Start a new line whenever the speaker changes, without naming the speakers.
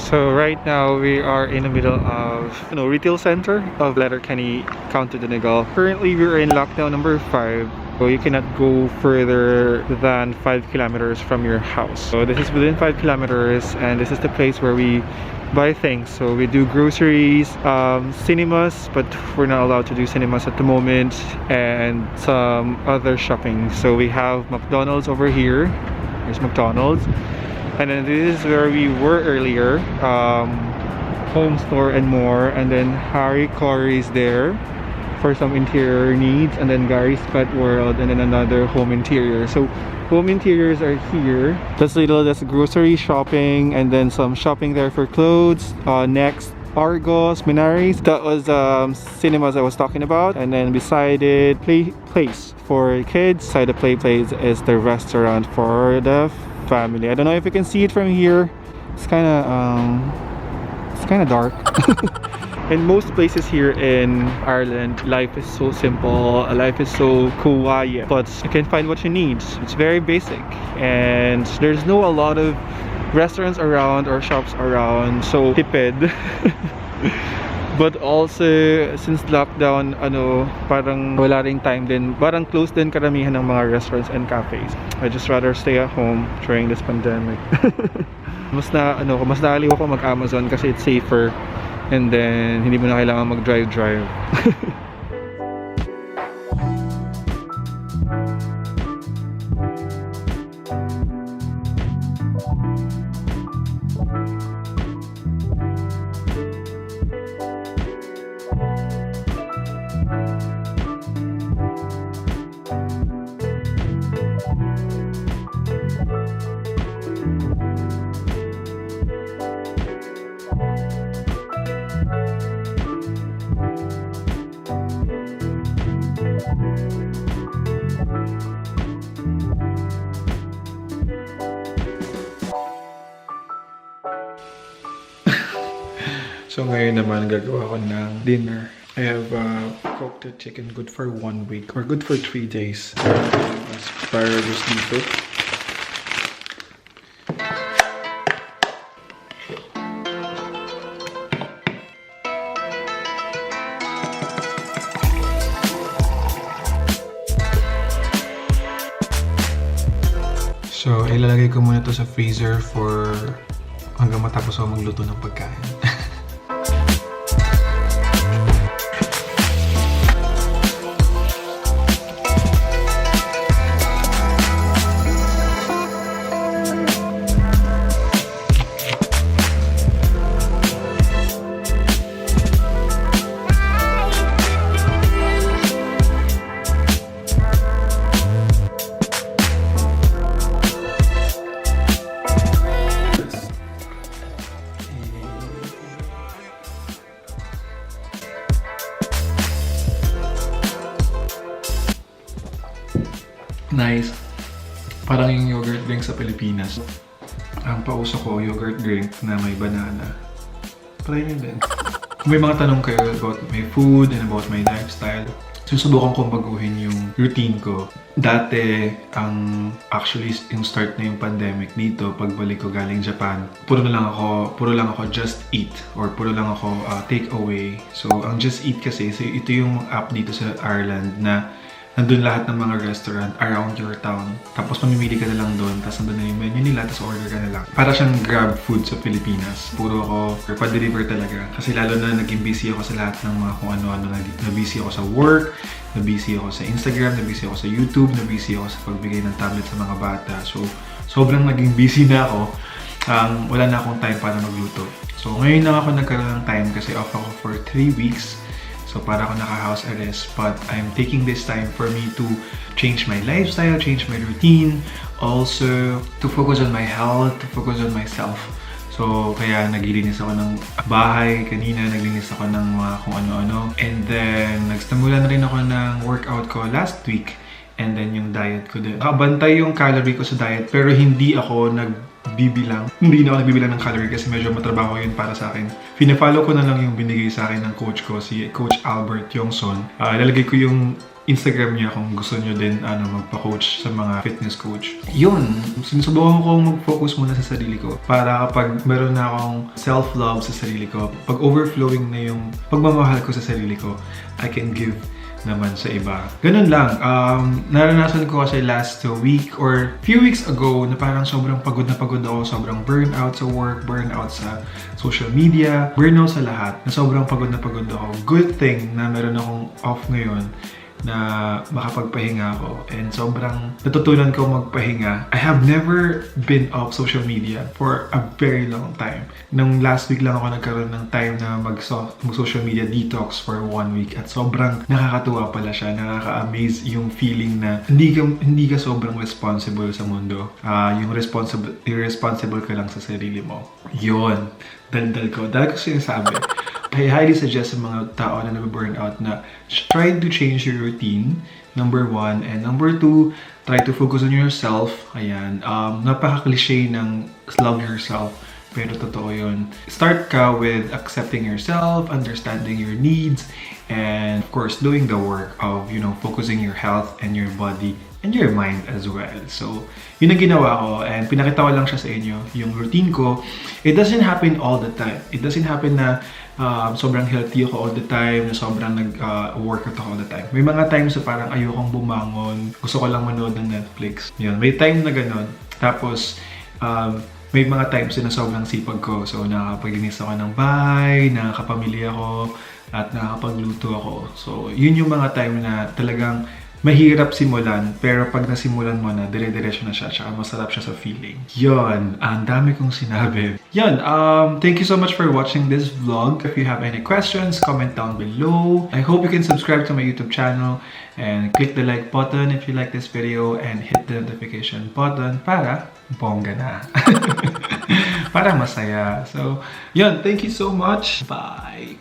So right now we are in the middle of retail center of Letterkenny, County Donegal. Currently we're in lockdown number 5. So you cannot go further than 5 kilometers from your house. So this is within 5 kilometers and this is the place where we buy things. So we do groceries, cinemas, but we're not allowed to do cinemas at the moment, and some other shopping. So we have McDonald's over here. Here's McDonald's. And then this is where we were earlier, home store and more. And then Harry Corey's there for some interior needs, and then Gary's Pet World, and then another home interior. So home interiors are here. That's grocery shopping, and then some shopping there for clothes. Next, Argos, Minaris. That was cinemas I was talking about. And then beside it, place for kids. Beside the place is the restaurant for the family. I don't know if you can see it from here. It's kind of dark. In most places here in Ireland, life is so simple, life is so quiet, but you can find what you need. It's very basic, and there's a lot of restaurants around or shops around, so tipid. But also, since lockdown, parang wala ring time din. Parang closed din karamihan ng mga restaurants and cafes. I just rather stay at home during this pandemic. mas naaliw ako mag-Amazon kasi it's safer, and then hindi mo na kailangan mag-drive. So ngayon naman gagawa ko ng dinner. I have cooked the chicken good for 1 week or good for 3 days. Asparagus dito. So ilalagay ko muna to sa freezer for hanggang matapos ako magluto ng pagkain. Nice. Parang yung yogurt drink sa Pilipinas. Ang pauso ko, yogurt drink na may banana. Try nyo din. Kung may mga tanong kayo about my food and about my lifestyle, susubukan kong baguhin yung routine ko. Dati, actually yung start na yung pandemic dito, pagbalik ko galing Japan, puro lang ako just eat, or puro lang ako take away. So, ang just eat kasi, so ito yung app dito sa Ireland na nandun lahat ng mga restaurant around your town. Tapos mamimili ka na lang doon, tapos nandun na yung menu nila, tapos order ka na lang. Para siyang grab food sa Pilipinas. Puro ako pa-deliver talaga. Kasi lalo na naging busy ako sa lahat ng mga kung ano-ano. Na-busy ako sa work, na-busy ako sa Instagram, na-busy ako sa YouTube, na-busy ako sa pagbigay ng tablet sa mga bata. So, sobrang naging busy na ako. Wala na akong time para magluto. So, ngayon lang ako nagkaroon ng time kasi off ako for 3 weeks. So, para ako naka-house arrest. But I'm taking this time for me to change my lifestyle, change my routine. Also, to focus on my health, to focus on myself. So, kaya naglilinis ako ng bahay kanina, naglinis ako ng mga kung ano-ano. And then, nagsimula na rin ako ng workout ko last week. And then, yung diet ko din. Nakabantay yung calorie ko sa diet, pero hindi ako nagbibilang. Hindi na ako nagbibilang ng calorie kasi medyo matrabaho yun para sa akin. Fina-follow ko na lang yung binigay sa akin ng coach ko, si Coach Albert Yongson. Ilalagay ko yung Instagram niya kung gusto niyo din magpa-coach sa mga fitness coach. Yun, sinusubukan ko mag-focus muna sa sarili ko para kapag meron na akong self-love sa sarili ko, pag overflowing na yung pagmamahal ko sa sarili ko, I can give naman sa iba. Ganun lang. Naranasan ko kasi last week or few weeks ago na parang sobrang pagod na pagod ako, sobrang burnout sa work, burnout sa social media, burnout sa lahat, na sobrang pagod na pagod ako. Good thing na meron akong off ngayon na makapagpahinga ako and sobrang natutunan ko magpahinga. I have never been off social media for a very long time. Nung last week lang ako nagkaroon ng time na mag-social media detox for 1 week at sobrang nakakatuwa pala siya, nakaka-amaze yung feeling na hindi ka sobrang responsible sa mundo. Yung irresponsible ka lang sa sarili mo. Yun, daldal ko sinasabi. I highly suggest sa mga tao na nabe-burnout na try to change your routine, number 1. And number 2, try to focus on yourself. Ayan. Napaka-cliche ng love yourself. Pero totoo yun. Start ka with accepting yourself, understanding your needs, and of course, doing the work of, focusing your health and your body and your mind as well. So, yun ang ginawa ko and pinakita ko lang siya sa inyo. Yung routine ko, it doesn't happen all the time. It doesn't happen na sobrang healthy ako all the time, na sobrang nag-workout ako all the time. May mga times na parang ayokong bumangon, gusto ko lang manood ng Netflix. Yun, may time na ganun. Tapos, may mga times na sobrang sipag ko. So, nakakapaglinis ako ng bahay, nakakapamilya ako, at nakakapagluto ako. So, yun yung mga time na talagang mahirap simulan, pero pag nasimulan mo na, dire-diretso na siya, tsaka masarap siya sa feeling. Yun, ang dami kong sinabi. Yun, thank you so much for watching this vlog. If you have any questions, comment down below. I hope you can subscribe to my YouTube channel and click the like button if you like this video and hit the notification button para bongga na. Para masaya. So, yun, thank you so much. Bye!